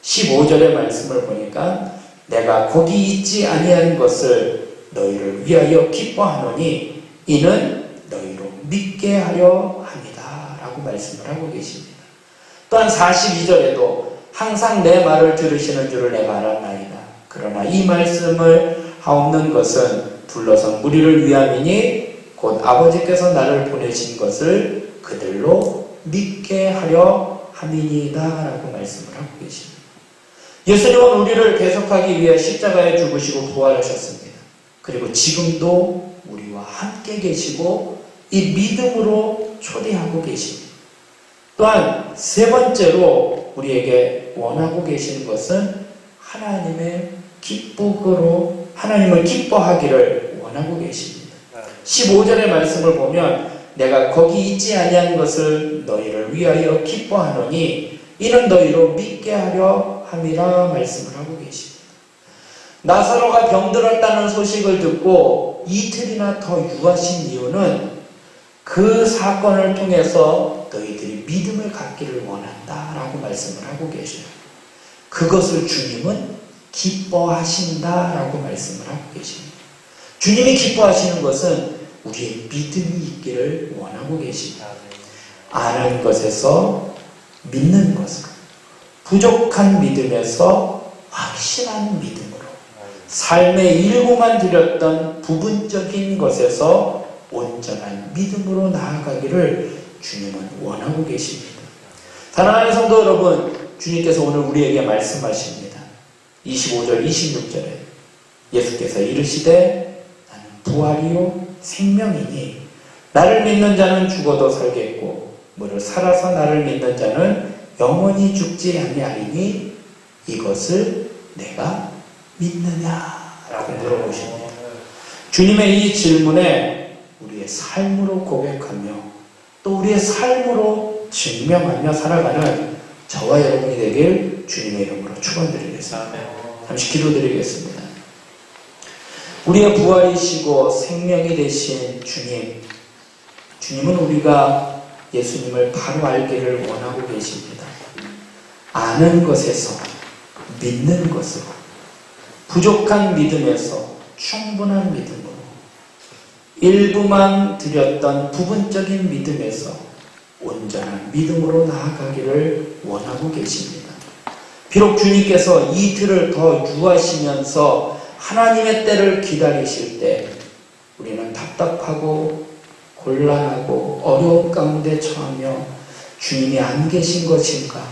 15절의 말씀을 보니까 내가 거기 있지 아니한 것을 너희를 위하여 기뻐하노니 이는 너희로 믿게 하려 합니다 라고 말씀을 하고 계십니다. 또한 42절에도 항상 내 말을 들으시는 줄을 내가 알았나이다. 그러나 이 말씀을 하옵는 것은 불러서 무리를 위함이니 곧 아버지께서 나를 보내신 것을 그들로 믿게 하려 함이니이다 라고 말씀을 하고 계십니다. 예수님은 우리를 대속하기 위해 십자가에 죽으시고 부활하셨습니다. 그리고 지금도 우리와 함께 계시고 이 믿음으로 초대하고 계십니다. 또한 세 번째로 우리에게 원하고 계시는 것은 하나님의 기쁨으로 하나님을 기뻐하기를 원하고 계십니다. 15절의 말씀을 보면 내가 거기 있지 아니한 것을 너희를 위하여 기뻐하노니 이는 너희로 믿게 하려 함이라 말씀을 하고 계십니다. 나사로가 병들었다는 소식을 듣고 이틀이나 더 유하신 이유는 그 사건을 통해서 너희들이 믿음을 갖기를 원한다라고 말씀을 하고 계셔요. 그것을 주님은 기뻐하신다라고 말씀을 하고 계십니다. 주님이 기뻐하시는 것은 우리의 믿음이 있기를 원하고 계십니다. 아는 것에서 믿는 것으로, 부족한 믿음에서 확신한 믿음으로, 삶의 일부만 드렸던 부분적인 것에서 온전한 믿음으로 나아가기를 주님은 원하고 계십니다. 사랑하는 성도 여러분, 주님께서 오늘 우리에게 말씀하십니다. 25절, 26절에 예수께서 이르시되 나는 부활이요 생명이니 나를 믿는 자는 죽어도 살겠고 무릇 살아서 나를 믿는 자는 영원히 죽지 아니하리니 이것을 내가 믿느냐라고 물어보십니다. 주님의 이 질문에 우리의 삶으로 고백하며 또 우리의 삶으로 증명하며 살아가는 저와 여러분이 되길 주님의 이름으로 축원드리겠습니다. 잠시 기도드리겠습니다. 우리의 부활이시고 생명이 되신 주님, 주님은 우리가 예수님을 바로 알기를 원하고 계십니다. 아는 것에서, 믿는 것으로, 부족한 믿음에서 충분한 믿음으로, 일부만 드렸던 부분적인 믿음에서 온전한 믿음으로 나아가기를 원하고 계십니다. 비록 주님께서 이틀을 더 유하시면서 하나님의 때를 기다리실 때 우리는 답답하고 곤란하고 어려움 가운데 처하며 주님이 안 계신 것인가,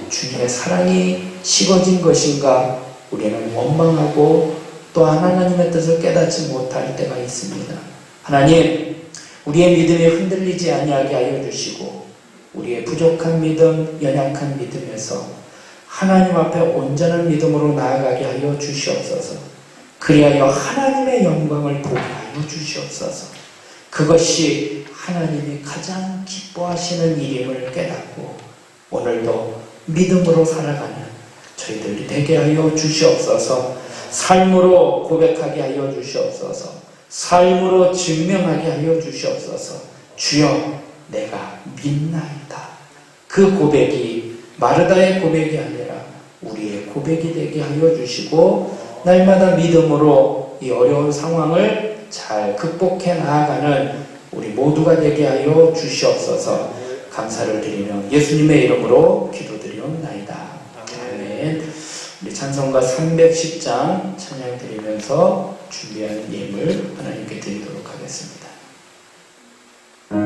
주님의 사랑이 식어진 것인가 우리는 원망하고 또한 하나님의 뜻을 깨닫지 못할 때가 있습니다. 하나님, 우리의 믿음이 흔들리지 아니하게 하여 주시고 우리의 부족한 믿음, 연약한 믿음에서 하나님 앞에 온전한 믿음으로 나아가게 하여 주시옵소서. 그리하여 하나님의 영광을 보게 하여 주시옵소서. 그것이 하나님이 가장 기뻐하시는 일임을 깨닫고 오늘도 믿음으로 살아가는 저희들이 되게 하여 주시옵소서. 삶으로 고백하게 하여 주시옵소서. 삶으로 증명하게 하여 주시옵소서. 주여, 내가 믿나이다. 그 고백이 마르다의 고백이 아니라 우리의 고백이 되게 하여 주시고 날마다 믿음으로 이 어려운 상황을 잘 극복해 나아가는 우리 모두가 되게 하여 주시옵소서. 감사를 드리며 예수님의 이름으로 기도드리옵나이다. 아멘. 우리 찬송가 310장 찬양 드리면서 준비한 예물 하나님께 드리도록 하겠습니다. 내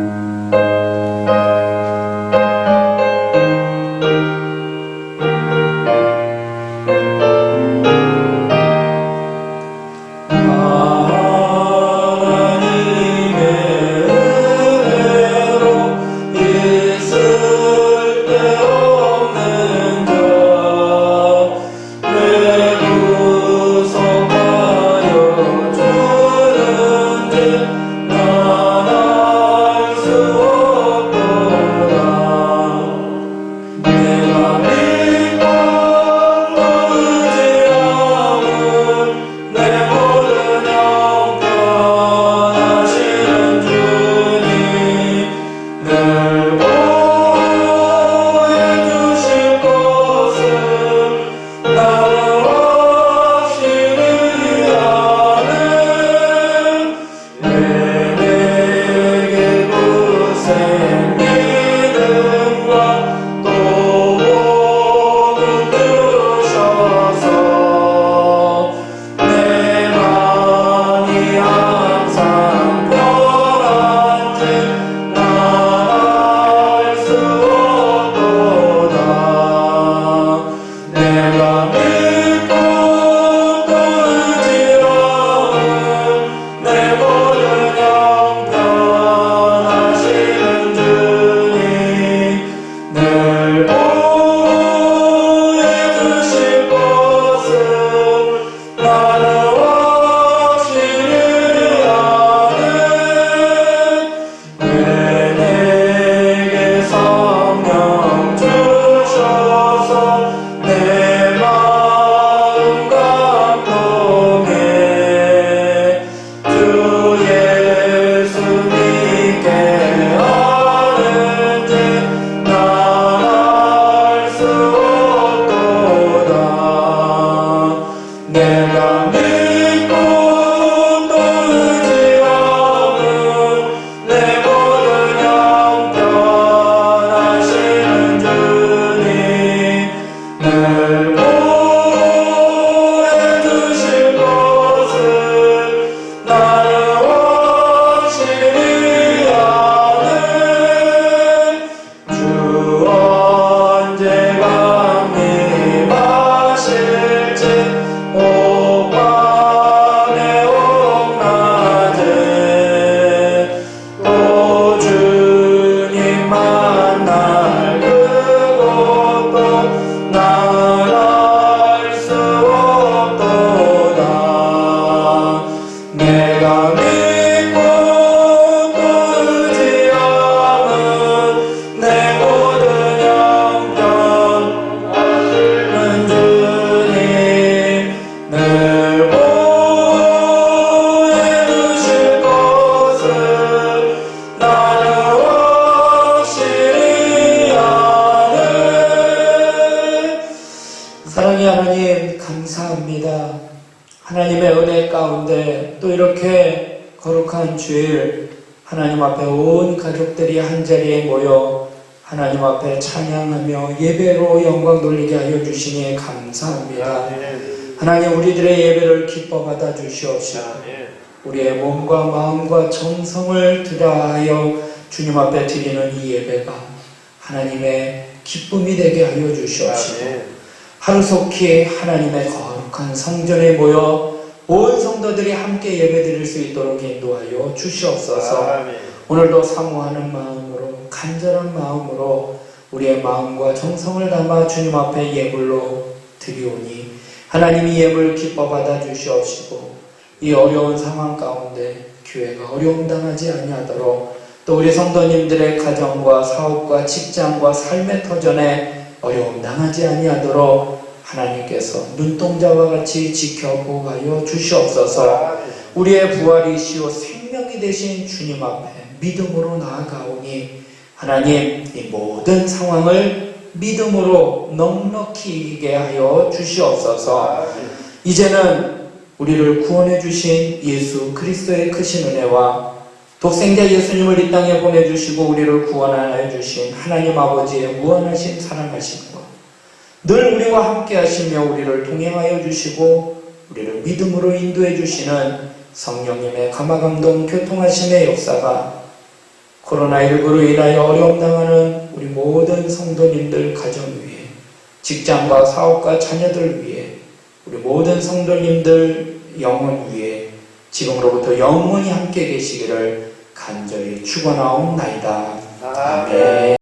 가운데 또 이렇게 거룩한 주일 하나님 앞에 온 가족들이 한자리에 모여 하나님 앞에 찬양하며 예배로 영광 돌리게 하여 주시니 감사합니다. 하나님 우리들의 예배를 기뻐 받아 주시옵시고 우리의 몸과 마음과 정성을 들여하여 주님 앞에 드리는 이 예배가 하나님의 기쁨이 되게 하여 주시옵시고 하루속히 하나님의 거룩한 성전에 모여 온 성도들이 함께 예배드릴 수 있도록 인도하여 주시옵소서. 오늘도 사모하는 마음으로 간절한 마음으로 우리의 마음과 정성을 담아 주님 앞에 예물로 드리오니 하나님이 예물 기뻐 받아 주시옵시고 이 어려운 상황 가운데 교회가 어려움 당하지 아니하도록 또 우리 성도님들의 가정과 사업과 직장과 삶의 터전에 어려움 당하지 아니하도록 하나님께서 눈동자와 같이 지켜 보호하여 주시옵소서. 우리의 부활이시오 생명이 되신 주님 앞에 믿음으로 나아가오니 하나님 이 모든 상황을 믿음으로 넉넉히 이기게 하여 주시옵소서. 이제는 우리를 구원해 주신 예수 그리스도의 크신 은혜와 독생자 예수님을 이 땅에 보내주시고 우리를 구원하여 주신 하나님 아버지의 무한하신 사랑하심과 늘 우리와 함께 하시며 우리를 동행하여 주시고 우리를 믿음으로 인도해 주시는 성령님의 감화감동 교통하심의 역사가 코로나19로 인하여 어려움 당하는 우리 모든 성도님들 가정 위에 직장과 사업과 자녀들 위에 우리 모든 성도님들 영혼 위에 지금으로부터 영원히 함께 계시기를 간절히 축원하옵나이다. 아멘.